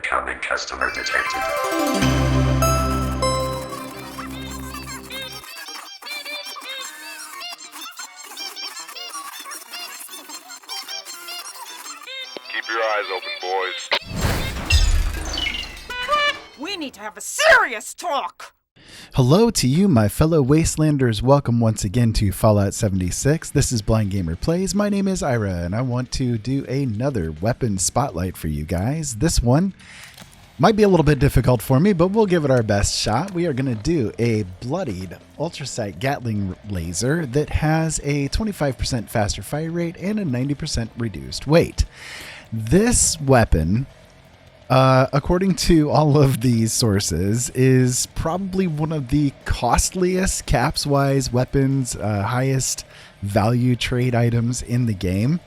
Incoming customer detected. Keep your eyes open, boys. We need to have a serious talk! Hello to you, my fellow Wastelanders. Welcome once again to Fallout 76. This is Blind Gamer Plays. My name is Ira, and I want to do another weapon spotlight for you guys. This one might be a little bit difficult for me, but we'll give it our best shot. We are going to do a Bloodied Ultracite Gatling laser that has a 25% faster fire rate and a 90% reduced weight. This weapon, according to all of these sources, is probably one of the costliest caps-wise weapons, highest value trade items in the game.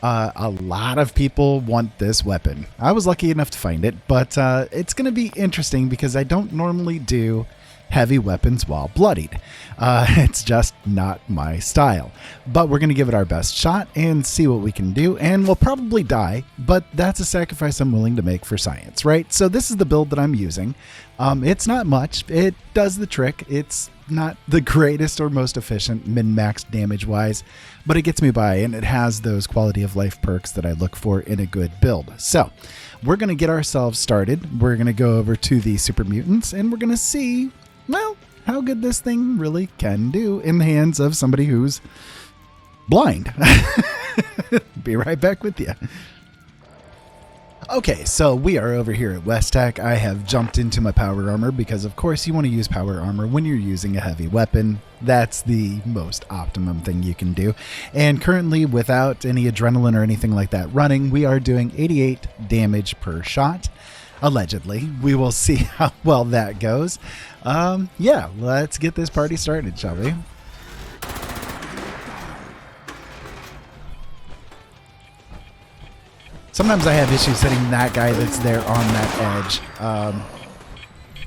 A lot of people want this weapon. I was lucky enough to find it, but it's going to be interesting because I don't normally do heavy weapons while bloodied. It's just not my style. But we're going to give it our best shot and see what we can do, and we'll probably die, but that's a sacrifice I'm willing to make for science, right? So this is the build that I'm using. It's not much. It does the trick. It's not the greatest or most efficient min-max damage-wise, but it gets me by, and it has those quality of life perks that I look for in a good build. So we're going to get ourselves started. We're going to go over to the super mutants, and we're going to see, well, how good this thing really can do in the hands of somebody who's blind. Be right back with you. Okay, so we are over here at West Tech. I have jumped into my power armor because, of course, you want to use power armor when you're using a heavy weapon. That's the most optimum thing you can do. And currently, without any adrenaline or anything like that running, we are doing 88 damage per shot. Allegedly. We will see how well that goes. Yeah, let's get this party started, shall we? Sometimes I have issues hitting that guy that's there on that edge.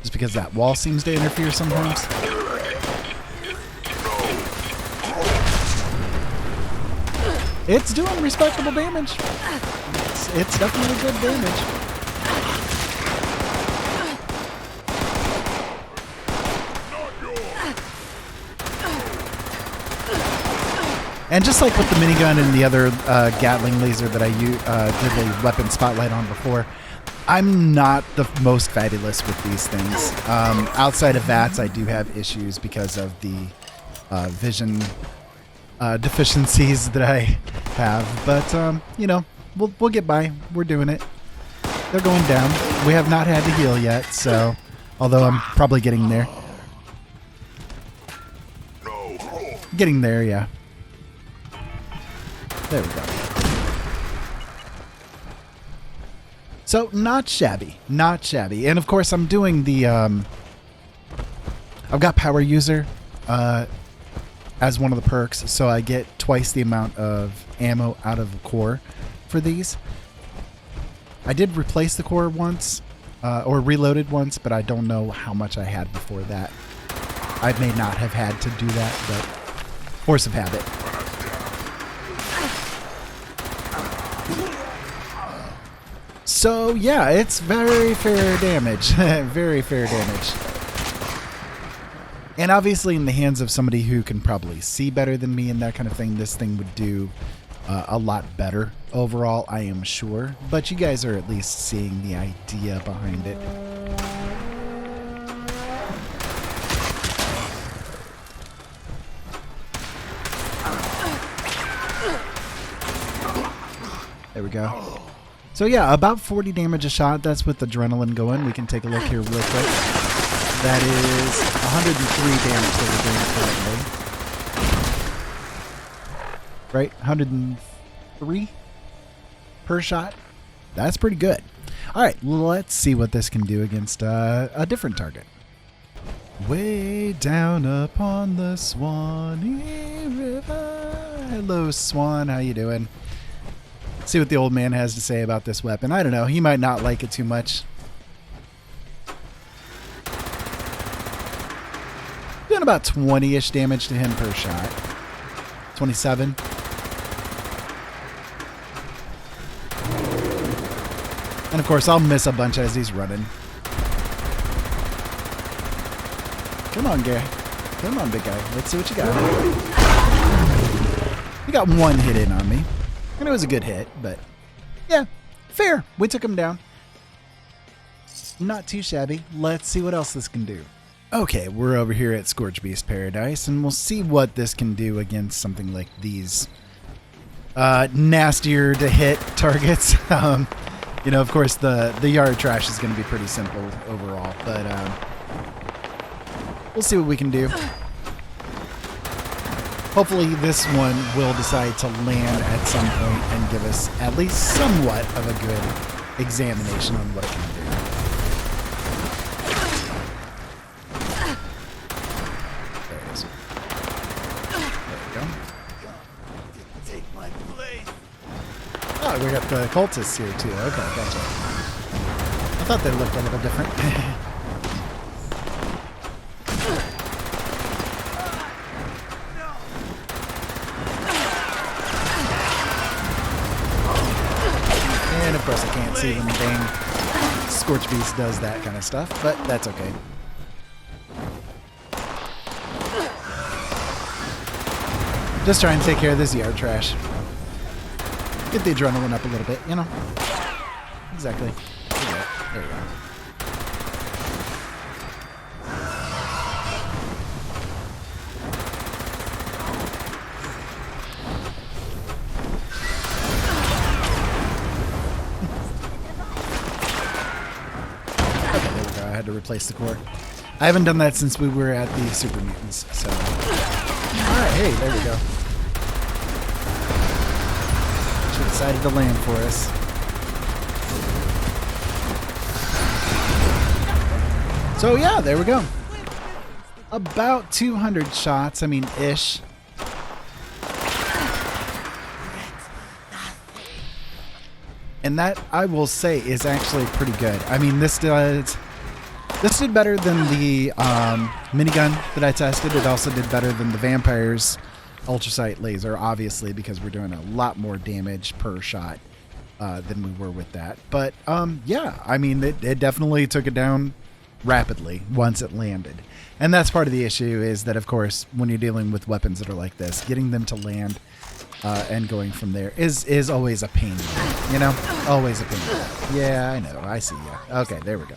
Just because that wall seems to interfere sometimes. It's doing respectable damage. It's definitely good damage. And just like with the minigun and the other Gatling laser that I did a weapon spotlight on before, I'm not the most fabulous with these things. Outside of VATS, I do have issues because of the vision deficiencies that I have. But, you know, we'll get by. We're doing it. They're going down. We have not had to heal yet, so, although I'm probably getting there. Getting there, yeah. There we go. So, not shabby. Not shabby. And, of course, I'm doing the... I've got Power User as one of the perks, so I get twice the amount of ammo out of the core for these. I did replace the core once, or reloaded once, but I don't know how much I had before that. I may not have had to do that, but force of habit. So, yeah, it's very fair damage. Very fair damage. And obviously in the hands of somebody who can probably see better than me and that kind of thing, this thing would do a lot better overall, I am sure. But you guys are at least seeing the idea behind it. There we go. So yeah, about 40 damage a shot. That's with adrenaline going. We can take a look here real quick. That is 103 damage that we're doing currently. Right? 103 per shot. That's pretty good. Alright, let's see what this can do against a different target. Way down upon the Swanee River. Hello, Swan. How you doing? See what the old man has to say about this weapon. I don't know. He might not like it too much. Doing about 20-ish damage to him per shot. 27. And of course, I'll miss a bunch as he's running. Come on, guy. Come on, big guy. Let's see what you got. You got one hit in on me. And it was a good hit, but yeah, fair. We took him down. Not too shabby. Let's see what else this can do. Okay, we're over here at Scorch Beast Paradise, and we'll see what this can do against something like these nastier to hit targets. You know, of course, the yard trash is going to be pretty simple overall, but we'll see what we can do. Hopefully this one will decide to land at some point and give us at least somewhat of a good examination on what it can do. There it is. There we go. Take my place. Oh, we got the cultists here too. Okay, gotcha. I thought they looked a little different. And of course I can't see when the dang Scorch Beast does that kind of stuff, but that's okay. Just trying to take care of this yard trash. Get the adrenaline up a little bit, you know? Exactly. There you go. I had to replace the core. I haven't done that since we were at the Super Mutants, so... Alright, hey, there we go. She decided to land for us. So yeah, there we go. About 200 shots, I mean, ish. And that, I will say, is actually pretty good. I mean, this did better than the minigun that I tested. It also did better than the Vampire's Ultracite Laser, obviously, because we're doing a lot more damage per shot than we were with that. But, yeah, I mean, it definitely took it down rapidly once it landed. And that's part of the issue is that, of course, when you're dealing with weapons that are like this, getting them to land and going from there is always a pain, you know? Always a pain. Yeah, I know. I see ya. Okay, there we go.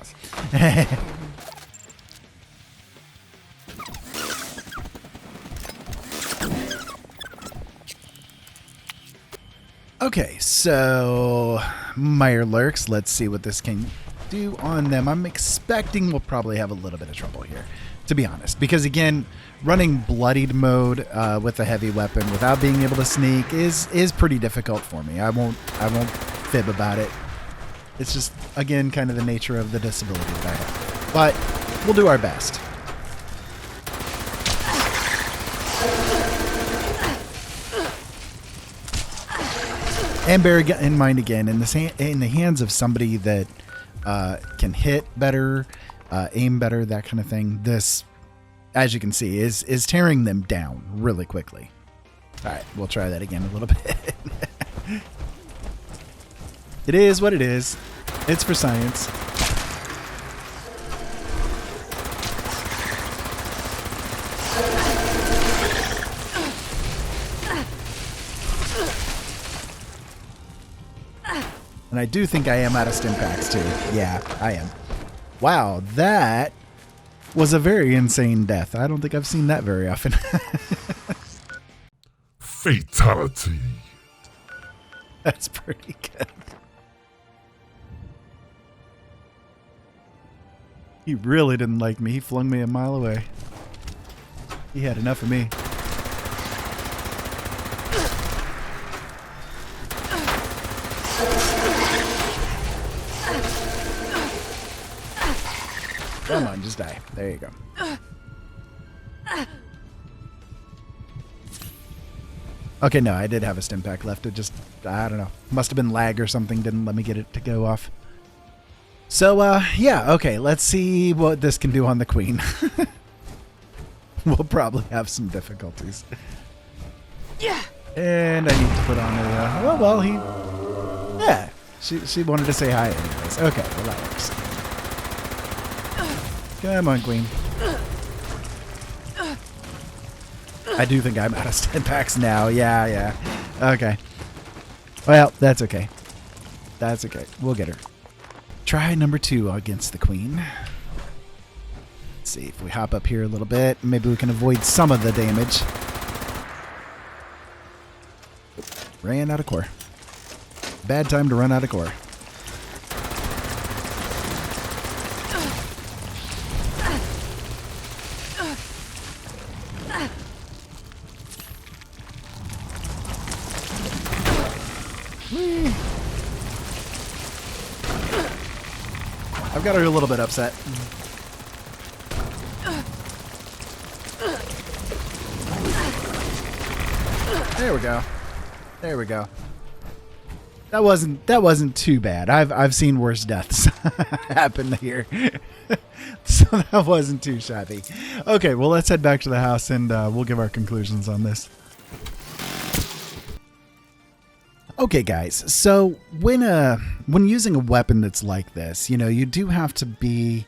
Okay, so Mire Lurks. Let's see what this can do on them. I'm expecting we'll probably have a little bit of trouble here, to be honest, because again, running bloodied mode with a heavy weapon without being able to sneak is pretty difficult for me. I won't fib about it. It's just, again, kind of the nature of the disability that I have. But we'll do our best. And bear in mind again, in the hands of somebody that can hit better, aim better, that kind of thing, this, as you can see, is tearing them down really quickly. All right, we'll try that again a little bit. It is what it is. It's for science. And I do think I am out of stim packs too. Yeah, I am. Wow, that was a very insane death. I don't think I've seen that very often. Fatality. That's pretty good. He really didn't like me. He flung me a mile away. He had enough of me. Come on, just die. There you go. Okay, no, I did have a stim pack left. It just, I don't know. Must have been lag or something. Didn't let me get it to go off. So, yeah, okay. Let's see what this can do on the Queen. We'll probably have some difficulties. Yeah. And I need to put on a, oh, well, yeah. She wanted to say hi anyways. Okay, well that works. Come on, Queen. I do think I'm out of stim packs now. Yeah. Okay. Well, that's okay. That's okay. We'll get her. Try number 2 against the Queen. Let's see if we hop up here a little bit. Maybe we can avoid some of the damage. Ran out of core. Bad time to run out of core. I've got her a little bit upset. There we go. There we go. That wasn't too bad. I've seen worse deaths happen here. So that wasn't too shabby. Okay, well let's head back to the house and we'll give our conclusions on this. Okay guys, so when using a weapon that's like this, you know, you do have to be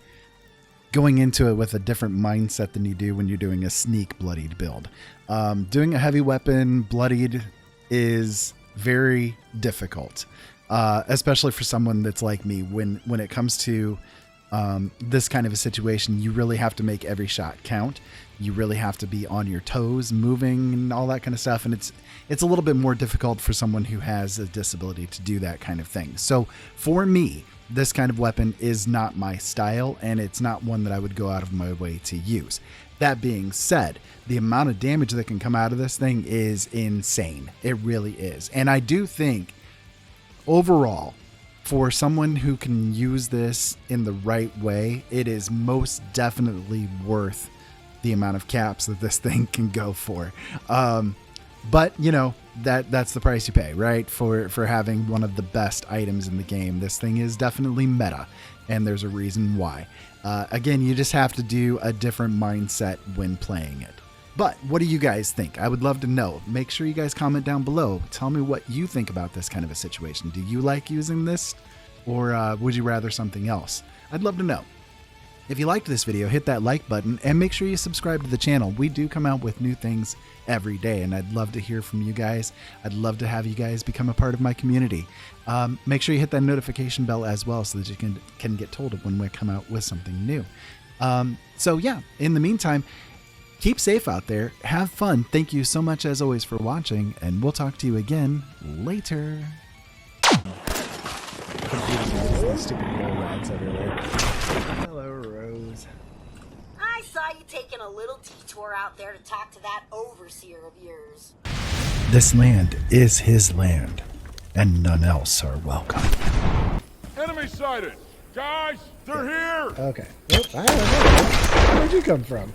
going into it with a different mindset than you do when you're doing a sneak bloodied build. Doing a heavy weapon bloodied is very difficult, especially for someone that's like me. When it comes to this kind of a situation, you really have to make every shot count. You really have to be on your toes, moving and all that kind of stuff. And it's a little bit more difficult for someone who has a disability to do that kind of thing. So for me, this kind of weapon is not my style, and it's not one that I would go out of my way to use. That being said, the amount of damage that can come out of this thing is insane. It really is. And I do think overall, for someone who can use this in the right way, it is most definitely worth the amount of caps that this thing can go for. But you know, that's the price you pay, right? For having one of the best items in the game. This thing is definitely meta, and there's a reason why. Again, you just have to do a different mindset when playing it. But what do you guys think? I would love to know. Make sure you guys comment down below. Tell me what you think about this kind of a situation. Do you like using this, or would you rather something else? I'd love to know. If you liked this video, hit that like button and make sure you subscribe to the channel. We do come out with new things every day, and I'd love to hear from you guys. I'd love to have you guys become a part of my community. Make sure you hit that notification bell as well so that you can get told when we come out with something new. So yeah, in the meantime, keep safe out there. Have fun. Thank you so much as always for watching, and we'll talk to you again later. Stupid little rags everywhere. Hello, Rose. I saw you taking a little detour out there to talk to that overseer of yours. This land is his land, and none else are welcome. Enemy sighted! Guys, they're here! Okay. Well, I don't know. Where'd you come from?